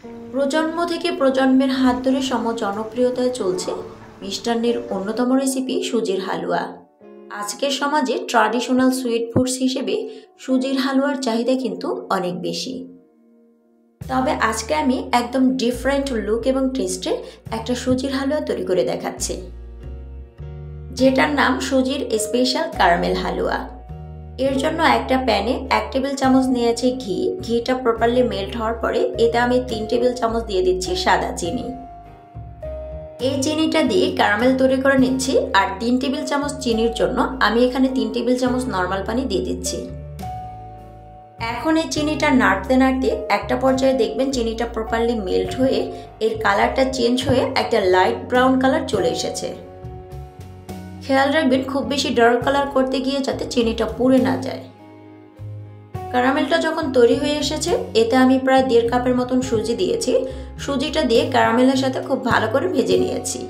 প্রজন্ম থেকে প্রজন্মের হাত ধরে জনপ্রিয়তায় চলছে মিষ্টান্নের অন্যতম রেসিপি সুজির হালুয়া। আজকের সমাজে ট্র্যাডিশনাল সুইট ফুডস হিসেবে সুজির হালুয়ার চাহিদা কিন্তু অনেক বেশি। তবে আজকে আমি একদম ডিফারেন্ট লুক এবং টেস্টে একটা সুজির হালুয়া তৈরি করে দেখাচ্ছি, যেটার নাম সুজির স্পেশাল ক্যারামেল হালুয়া। এর জন্য একটা প্যানে 1 টেবিল চামচ নিয়েছি ঘি। ঘিটা প্রপারলি মেল্ট হওয়ার পরে এতে আমি 3 টেবিল চামচ দিয়ে দিচ্ছি সাদা চিনি। এই চিনিটা দিয়ে ক্যারামেল তৈরি করে নিচ্ছি। আর 3 টেবিল চামচ চিনির জন্য আমি এখানে 3 টেবিল চামচ নর্মাল পানি দিয়ে দিচ্ছি। এখন এই চিনিটা নাড়তে নাড়তে একটা পর্যায়ে দেখবেন চিনিটা প্রপারলি মেল্ট হয়ে এর কালারটা চেঞ্জ হয়ে একটা লাইট ব্রাউন কালার চলে এসেছে। খেয়াল রাখবেন খুব বেশি ডার্ক কালার করতে গিয়ে যাতে চিনিটা পুড়ে না যায়। ক্যারামেলটা যখন তৈরি হয়ে এসেছে এতে আমি প্রায় 1.5 কাপের মতন সুজি দিয়েছি। সুজিটা দিয়ে ক্যারামেলের সাথে খুব ভালো করে ভেজে নিয়েছি।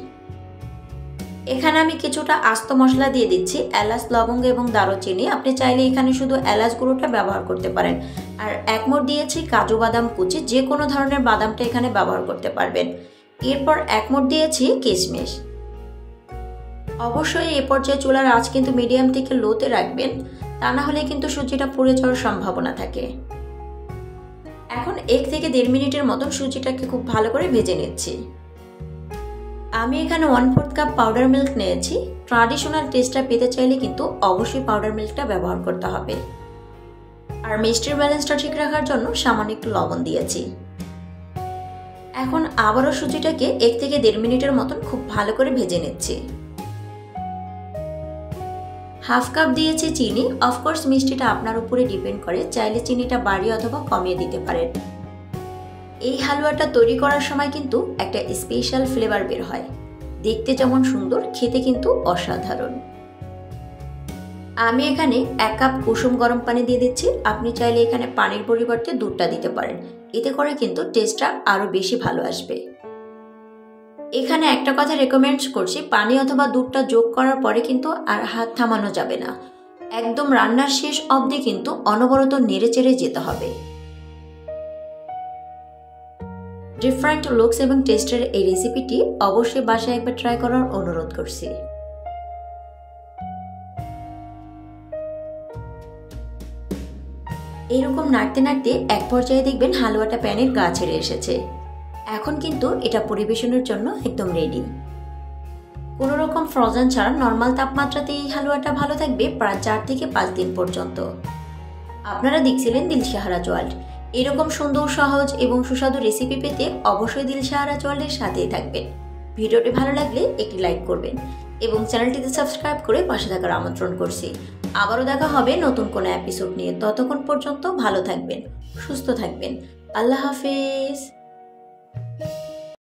এখানে আমি কিছুটা আস্ত মশলা দিয়ে দিচ্ছি, এলাচ, লবঙ্গ এবং দারুচিনি। আপনি চাইলে এখানে শুধু এলাচ গুঁড়োটা ব্যবহার করতে পারেন। আর 1 মুঠ দিয়েছি কাজু বাদাম কুচি, যে কোনো ধরনের বাদামটা এখানে ব্যবহার করতে পারবেন। এরপর 1 মুঠ দিয়েছি কিশমিশ। অবশ্যই এই পর্যায়ে চুলার আঁচ কিন্তু মিডিয়াম থেকে লোতে রাখবেন, তা না হলে কিন্তু সুজিটা পুড়ে যাওয়ার সম্ভাবনা থাকে। এখন 1 থেকে 1.5 মিনিটের মতন সুজিটাকে খুব ভালো করে ভেজে নিচ্ছি। আমি এখানে 1/4 কাপ পাউডার মিল্ক নিয়েছি। ট্র্যাডিশনাল টেস্টটা পেতে চাইলে কিন্তু অবশ্যই পাউডার মিল্কটা ব্যবহার করতে হবে। আর মিষ্টির ব্যালেন্সটা ঠিক রাখার জন্য সামান্য একটু লবণ দিয়েছি। এখন আবারও সুজিটাকে 1 থেকে 1.5 মিনিটের মতন খুব ভালো করে ভেজে নিচ্ছি। 1/2 কাপ দিয়েছি চিনি। অফকোর্স মিষ্টিটা আপনার উপরে ডিপেন্ড করে, চাইলে চিনিটা বাড়িয়ে অথবা কমিয়ে দিতে পারেন। এই হালুয়াটা তৈরি করার সময় কিন্তু একটা স্পেশাল ফ্লেভার বের হয়। দেখতে যেমন সুন্দর, খেতে কিন্তু অসাধারণ। আমি এখানে 1 কাপ কুসুম গরম পানি দিয়ে দিচ্ছি। আপনি চাইলে এখানে পানির পরিবর্তে দুধটা দিতে পারেন, এতে করে কিন্তু টেস্টটা আরো বেশি ভালো আসবে। এখানে একটা কথা রেকমেন্ড করছি, পানি অথবা দুধটা যোগ করার পরে কিন্তু আর হাত থামানো যাবে না। একদম রান্নার শেষ অবধি কিন্তু অনবরত নেড়েচেড়ে যেতে হবে। ডিফারেন্ট লুকস এবং টেস্টের এই রেসিপিটি অবশ্যই বাসায় একবার ট্রাই করার অনুরোধ করছি। এইরকম নাড়তে নাড়তে এক পর্যায়ে দেখবেন হালুয়াটা প্যানের গা ছেড়ে এসেছে। এখন কিন্তু এটা পরিবেশনের জন্য একদম রেডি। কোনো রকম ফ্রোজেন ছাড়া নর্মাল তাপমাত্রাতে এই হালুয়াটা ভালো থাকবে প্রায় 4 থেকে 5 দিন পর্যন্ত। আপনারা দেখছিলেন দিলশাহারাজ ওয়ার্ল্ড। এরকম সুন্দর, সহজ এবং সুস্বাদু রেসিপি পেতে অবশ্যই দিলশাহারাজ ওয়ার্ল্ডের সাথেই থাকবেন। ভিডিওটি ভালো লাগলে একটি লাইক করবেন এবং চ্যানেলটিতে সাবস্ক্রাইব করে পাশে থাকার আমন্ত্রণ করছি। আবারও দেখা হবে নতুন কোনো এপিসোড নিয়ে। ততক্ষণ পর্যন্ত ভালো থাকবেন, সুস্থ থাকবেন। আল্লাহ হাফেজ।